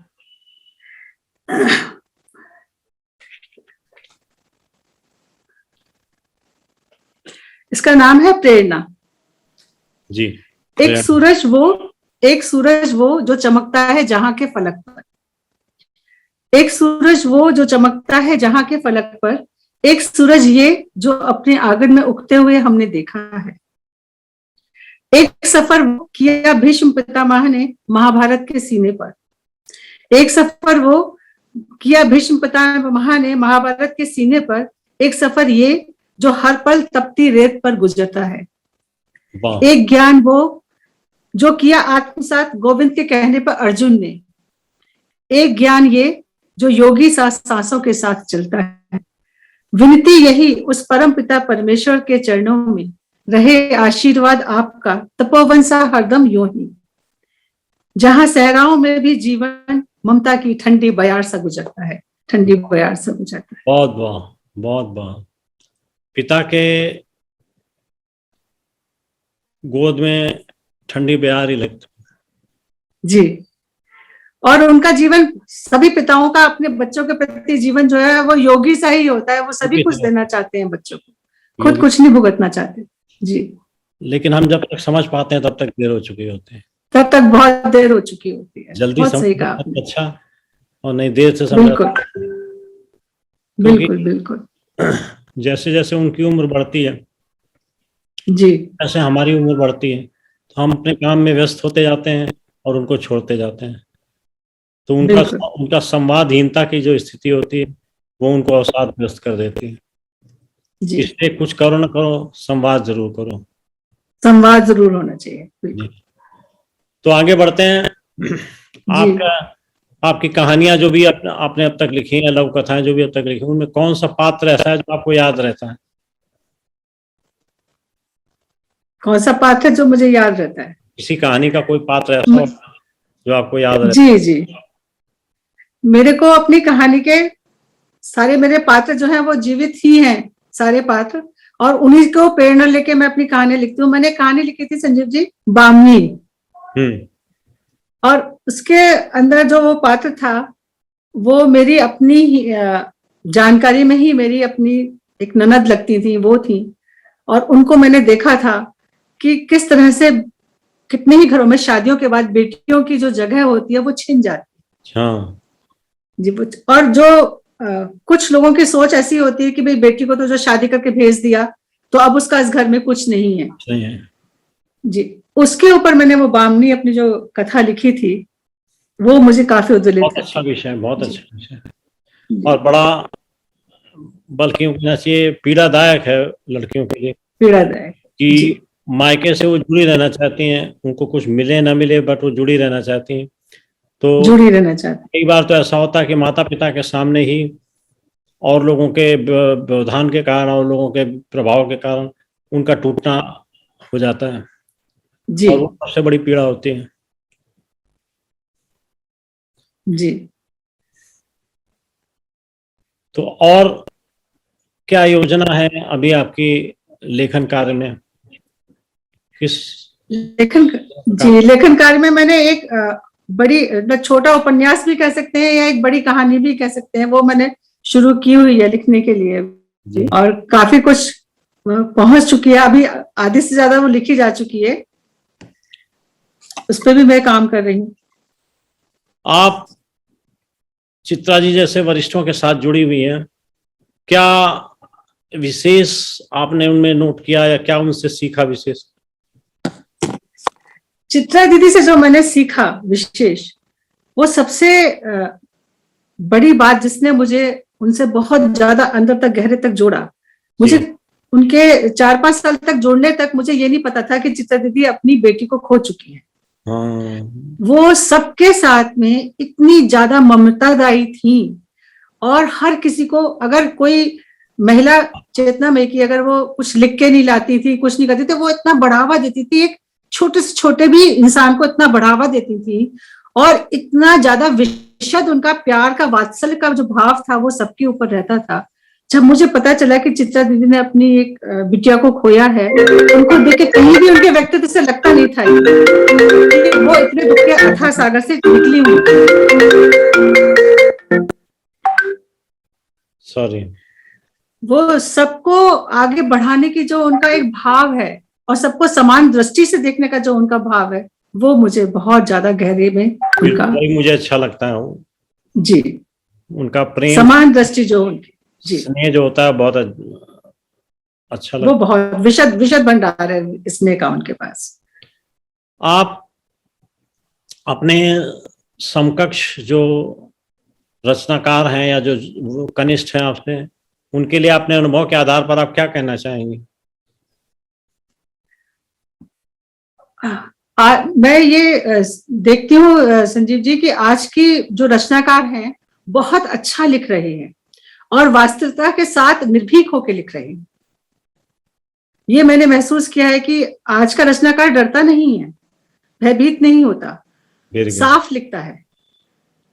इसका नाम है प्रेरणा जी। एक सूरज वो जो चमकता है जहां के फलक पर, एक सूरज वो जो चमकता है जहां के फलक पर, एक सूरज ये जो अपने आंगन में उगते हुए हमने देखा है। एक सफर किया भीष्म पितामह ने महाभारत के सीने पर, एक सफर वो किया भीष्म पितामह ने महाभारत के सीने पर, एक सफर ये जो हर पल तपती रेत पर गुजरता है। एक ज्ञान वो जो किया आत्मसात गोविंद के कहने पर अर्जुन ने, एक ज्ञान ये जो योगी सा सांसों के साथ चलता है। विनती यही उस परम पिता परमेश्वर के चरणों में, रहे आशीर्वाद आपका तपोवन सा हरदम यूं ही, जहां सहराओं में भी जीवन ममता की ठंडी बयार सा गुजरता है, ठंडी बयार सा गुजरता है। बहुत बहुत बहुत बहुत। पिता के गोद में ठंडी बयार ही लगती जी। और उनका जीवन, सभी पिताओं का अपने बच्चों के प्रति जीवन जो है वो योगी सा ही होता है। वो सभी कुछ देना चाहते हैं बच्चों को, खुद कुछ नहीं भुगतना चाहते जी। लेकिन हम जब तक समझ पाते हैं तब तक देर हो चुकी होती है, तब तक बहुत देर हो चुकी होती है। जल्दी बहुत सही समझ कहा आपने। अच्छा, और नहीं देर से समझ। बिल्कुल बिल्कुल बिल्कुल जैसे जैसे उनकी उम्र बढ़ती है जी, ऐसे हमारी उम्र बढ़ती है, तो हम अपने काम में व्यस्त होते जाते हैं और उनको छोड़ते जाते हैं। तो बिल्कुल उनका संवादहीनता की जो स्थिति होती है वो उनको अवसादग्रस्त कर देती है। जी। इसलिए कुछ करो ना करो, संवाद जरूर करो। संवाद जरूर होना चाहिए। बिल्कुल। जी। तो आगे बढ़ते हैं। आपकी कहानियां जो भी आपने अब तक लिखी हैं, लघु कथाएं जो भी अब तक लिखी, उनमें कौन सा पात्र ऐसा है जो आपको याद रहता है? कौन सा पात्र जो मुझे याद रहता है? किसी कहानी का कोई पात्र ऐसा हो जो आपको याद रहता जी जी, मेरे को अपनी कहानी के सारे मेरे पात्र जो हैं वो जीवित ही हैं, सारे पात्र, और उन्हीं को प्रेरणा लेके मैं अपनी कहानी लिखती हूँ। मैंने कहानी लिखी थी संजीव जी, बामनी, और उसके अंदर जो वो पात्र था वो मेरी अपनी जानकारी में ही मेरी अपनी एक ननद लगती थी, वो थी। और उनको मैंने देखा था कि किस तरह से कितने ही घरों में शादियों के बाद बेटियों की जो जगह होती है वो छिन जाती है जी। और जो कुछ लोगों की सोच ऐसी होती है कि भाई बेटी को तो जो शादी करके भेज दिया तो अब उसका इस घर में कुछ नहीं है जी। उसके ऊपर मैंने वो बामनी अपनी जो कथा लिखी थी वो मुझे काफी उद्वेलित बहुत अच्छा विषय, बहुत अच्छा विषय, और बड़ा बल्कि कहना चाहिए पीड़ादायक है लड़कियों के लिए, पीड़ादायक कि मायके से वो जुड़ी रहना चाहती हैं, उनको कुछ मिले ना मिले बट वो जुड़ी रहना चाहती हैं। तो जुड़ी रहना चाहती। कई बार तो ऐसा होता है कि माता पिता के सामने ही और लोगों के व्यवधान के कारण और लोगों के प्रभाव के कारण उनका टूटना हो जाता है जी। और वो सबसे बड़ी पीड़ा होती है जी। तो और क्या योजना है अभी आपकी लेखन कार्य में? किस लेखन कार्य में मैंने एक बड़ी, छोटा उपन्यास भी कह सकते हैं या एक बड़ी कहानी भी कह सकते हैं, वो मैंने शुरू की हुई है लिखने के लिए जी। और काफी कुछ पहुंच चुकी है, अभी आधे से ज्यादा वो लिखी जा चुकी है, उस पर भी मैं काम कर रही हूँ। आप चित्रा जी जैसे वरिष्ठों के साथ जुड़ी हुई हैं, क्या विशेष आपने उनमें नोट किया या क्या उनसे सीखा विशेष? चित्रा दीदी से जो मैंने सीखा विशेष, वो सबसे बड़ी बात जिसने मुझे उनसे बहुत ज्यादा अंदर तक गहरे तक जोड़ा, मुझे उनके 4-5 साल तक जोड़ने तक मुझे ये नहीं पता था कि चित्रा दीदी अपनी बेटी को खो चुकी है। वो सबके साथ में इतनी ज्यादा ममतादायी थी और हर किसी को, अगर कोई महिला चेतना में कि अगर वो कुछ लिख के नहीं लाती थी, कुछ नहीं करती थी, वो इतना बढ़ावा देती थी, एक छोटे से छोटे भी इंसान को इतना बढ़ावा देती थी और इतना ज्यादा विशद उनका प्यार का, वात्सल्य का जो भाव था वो सबके ऊपर रहता था। जब मुझे पता चला कि चित्रा दीदी ने अपनी एक बिटिया को खोया है, उनको देख के कहीं भी उनके व्यक्तित्व से लगता नहीं था कि वो इतने दुख के अथाह सागर से निकली हुई। सॉरी, वो सबको आगे बढ़ाने की जो उनका एक भाव है और सबको समान दृष्टि से देखने का जो उनका भाव है, वो मुझे बहुत ज्यादा गहरे में उनका, मुझे अच्छा लगता है जी। उनका प्रेम, समान दृष्टि जो उनकी जी, स्नेह जो होता है बहुत अच्छा लगता है। वो बहुत विशद भंडार है स्नेह का उनके पास। आप अपने समकक्ष जो रचनाकार हैं या जो कनिष्ठ हैं आपसे, उनके लिए अपने अनुभव के आधार पर आप क्या कहना चाहेंगे? मैं ये देखती हूँ संजीव जी कि आज की जो रचनाकार हैं बहुत अच्छा लिख रहे हैं और वास्तविकता के साथ निर्भीक होकर लिख रहे हैं। ये मैंने महसूस किया है कि आज का रचनाकार डरता नहीं है, भयभीत नहीं होता, साफ लिखता है।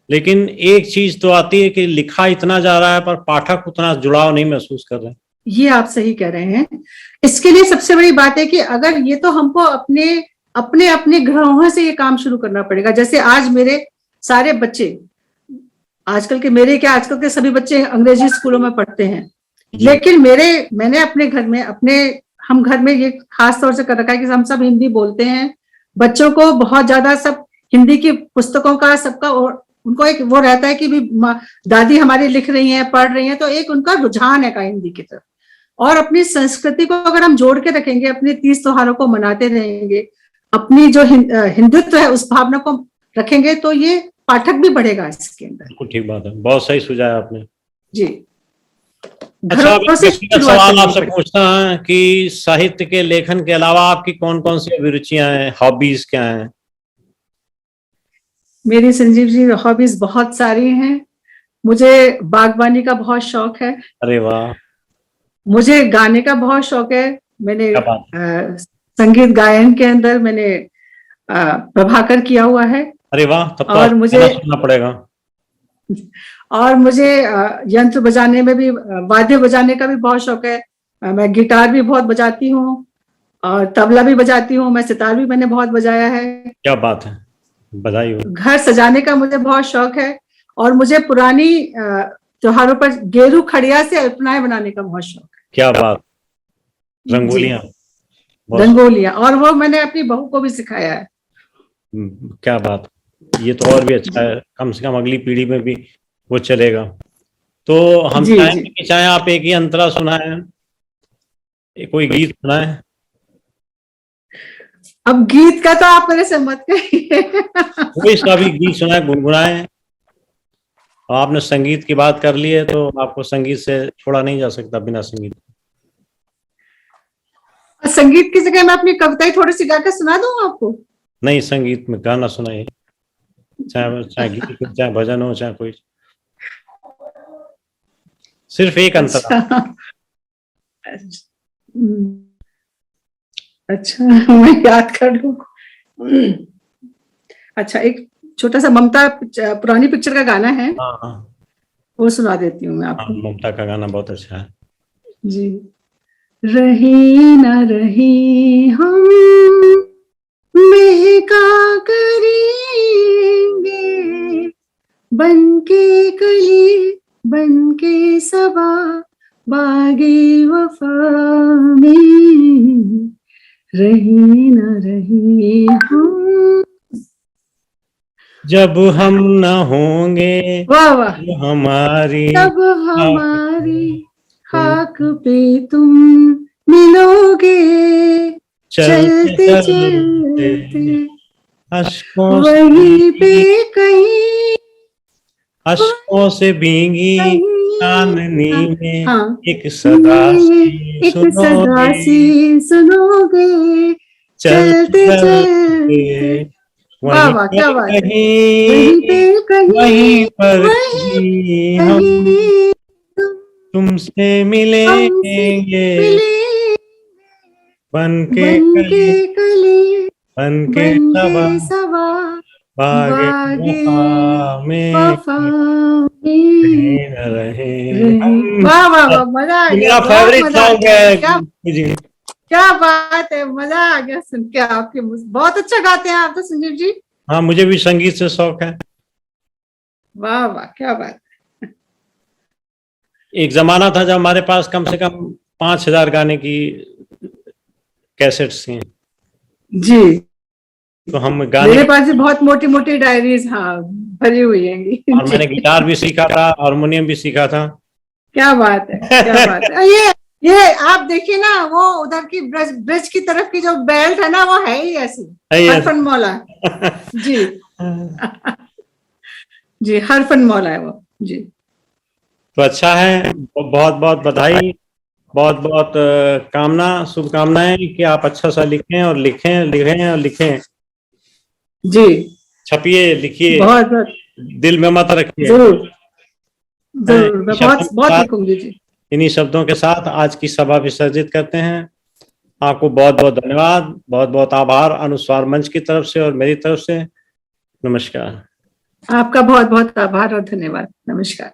लेकिन एक चीज तो आती है कि लिखा इतना जा रहा है पर पाठक उतना जुड़ाव नहीं महसूस कर रहे। ये आप सही कह रहे हैं। इसके लिए सबसे बड़ी बात है कि अगर ये तो हमको अपने अपने अपने ग्रहों से ये काम शुरू करना पड़ेगा। जैसे आज मेरे सारे बच्चे, आजकल के मेरे क्या, आजकल के सभी बच्चे अंग्रेजी स्कूलों में पढ़ते हैं, लेकिन मैंने अपने घर में हम घर में ये खास तौर से कर रखा है कि हम सब हिंदी बोलते हैं। बच्चों को बहुत ज्यादा सब हिंदी की पुस्तकों का सबका, और उनको एक वो रहता है कि भी दादी हमारी लिख रही हैं, पढ़ रही हैं, तो एक उनका रुझान है का हिंदी की तरफ। और अपनी संस्कृति को अगर हम जोड़ के रखेंगे, अपने 30 त्योहारों को मनाते रहेंगे, अपनी जो हिंदुत्व है उस भावना को रखेंगे, तो ये पाठक भी बढ़ेगा इसके अंदर। बिल्कुल ठीक बात है, बहुत सही सुझाव आपने जी। अच्छा, सवाल आपसे पूछना है कि साहित्य के लेखन के अलावा आपकी कौन कौन सी अभिरुचियां हैं, हॉबीज क्या हैं? मेरी संजीव जी हॉबीज बहुत सारी हैं। मुझे बागवानी का बहुत शौक है। अरे वाह। मुझे गाने का बहुत शौक है। मैंने संगीत गायन के अंदर मैंने प्रभाकर किया हुआ है। अरे वाह, तब तो और मुझे सुनना पड़ेगा। और मुझे यंत्र बजाने में भी, वाद्य बजाने का भी बहुत शौक है। मैं गिटार भी बहुत बजाती हूँ और तबला भी बजाती हूँ। मैं सितार भी मैंने बहुत बजाया है। क्या बात है, बधाई हो। घर सजाने का मुझे बहुत शौक है और मुझे पुरानी त्योहारों पर गेरू खड़िया से अल्पनाएं बनाने का बहुत शौक है। क्या बात, रंगोलियां। रंगोलियां, और वो मैंने अपनी बहू को भी सिखाया है। क्या बात, ये तो और भी अच्छा है, कम से कम अगली पीढ़ी में भी वो चलेगा। तो हम चाहेंगे कि चाहे आप एक ही अंतरा सुनाएं, कोई गीत सुनाएं। अब गीत का तो आप मेरे से मत कहिए। कोई सा भी गीत सुनाए, गुनगुनाएं। आपने संगीत की बात कर ली है तो आपको संगीत से छोड़ा नहीं जा सकता बिना संगीत। संगीत की जगह मैं अपनी कविताएं थोड़ी सी गाकर सुना दूं आपको? नहीं, संगीत में गाना सुनाइए, चाहे गीत हो, चाहे भजन हो, चाहे कोई, सिर्फ एक अंतरा। अच्छा, मैं याद कर लूं। अच्छा, एक छोटा सा ममता पुरानी पिक्चर का गाना है। हाँ, वो सुना देती हूँ मैं आपको। ममता का गाना बहुत अच्छा है जी। रही न रही हम महका करेंगे, बनके कली बनके सबा बागे वफा में, रही न रही हम। जब हम न होंगे, वाह वाह, हमारी तब हमारी खाक पे तुम मिलोगे, चलते चलते अश्कों वहीं पे कहीं, अश्कों से भींगी चांदनी में एक सदा सी सुनोगे, चलते चलते। वाह वाह, क्या बात है। वहीं पे कहीं, वहीं पर हम तुमसे मिलेंगे, बनके कली बनके सबा बागे वफा में रहे। वाह वाह वाह, मजा आ गया। मेरा फेवरेट सॉन्ग है जी। क्या बात है, मजा आ गया सुन के आपके। बहुत अच्छा गाते हैं आप तो संजीव जी। हाँ, मुझे भी संगीत से शौक है। वाह वाह, क्या बात। एक जमाना था जब हमारे पास कम से कम 5000 गाने की कैसेट्स थी जी। तो हम गाने, मेरे पास भी बहुत मोटी मोटी डायरीज भरी हुई हैं। और मैंने गिटार भी सीखा था, हारमोनियम भी सीखा था। क्या बात है, क्या बात है। ये आप देखिए ना, वो उधर की ब्रिज की तरफ की जो बेल्ट है ना, वो है ही ऐसी, हरफन मौला। जी जी, हरफन मौला है वो जी। तो अच्छा है, बहुत बहुत बधाई, बहुत बहुत कामना, शुभकामनाएं कि आप अच्छा सा लिखें और लिखें लिखें और लिखें जी। छपिए, लिखिए, बहुत बहुत, दिल में मत रखिए। जरूर जरूर, मैं बहुत बहुत लिखूंगी जी। इन्हीं शब्दों के साथ आज की सभा विसर्जित करते हैं। आपको बहुत बहुत धन्यवाद, बहुत बहुत आभार अनुस्वार मंच की तरफ से और मेरी तरफ से। नमस्कार। आपका बहुत बहुत आभार और धन्यवाद। नमस्कार।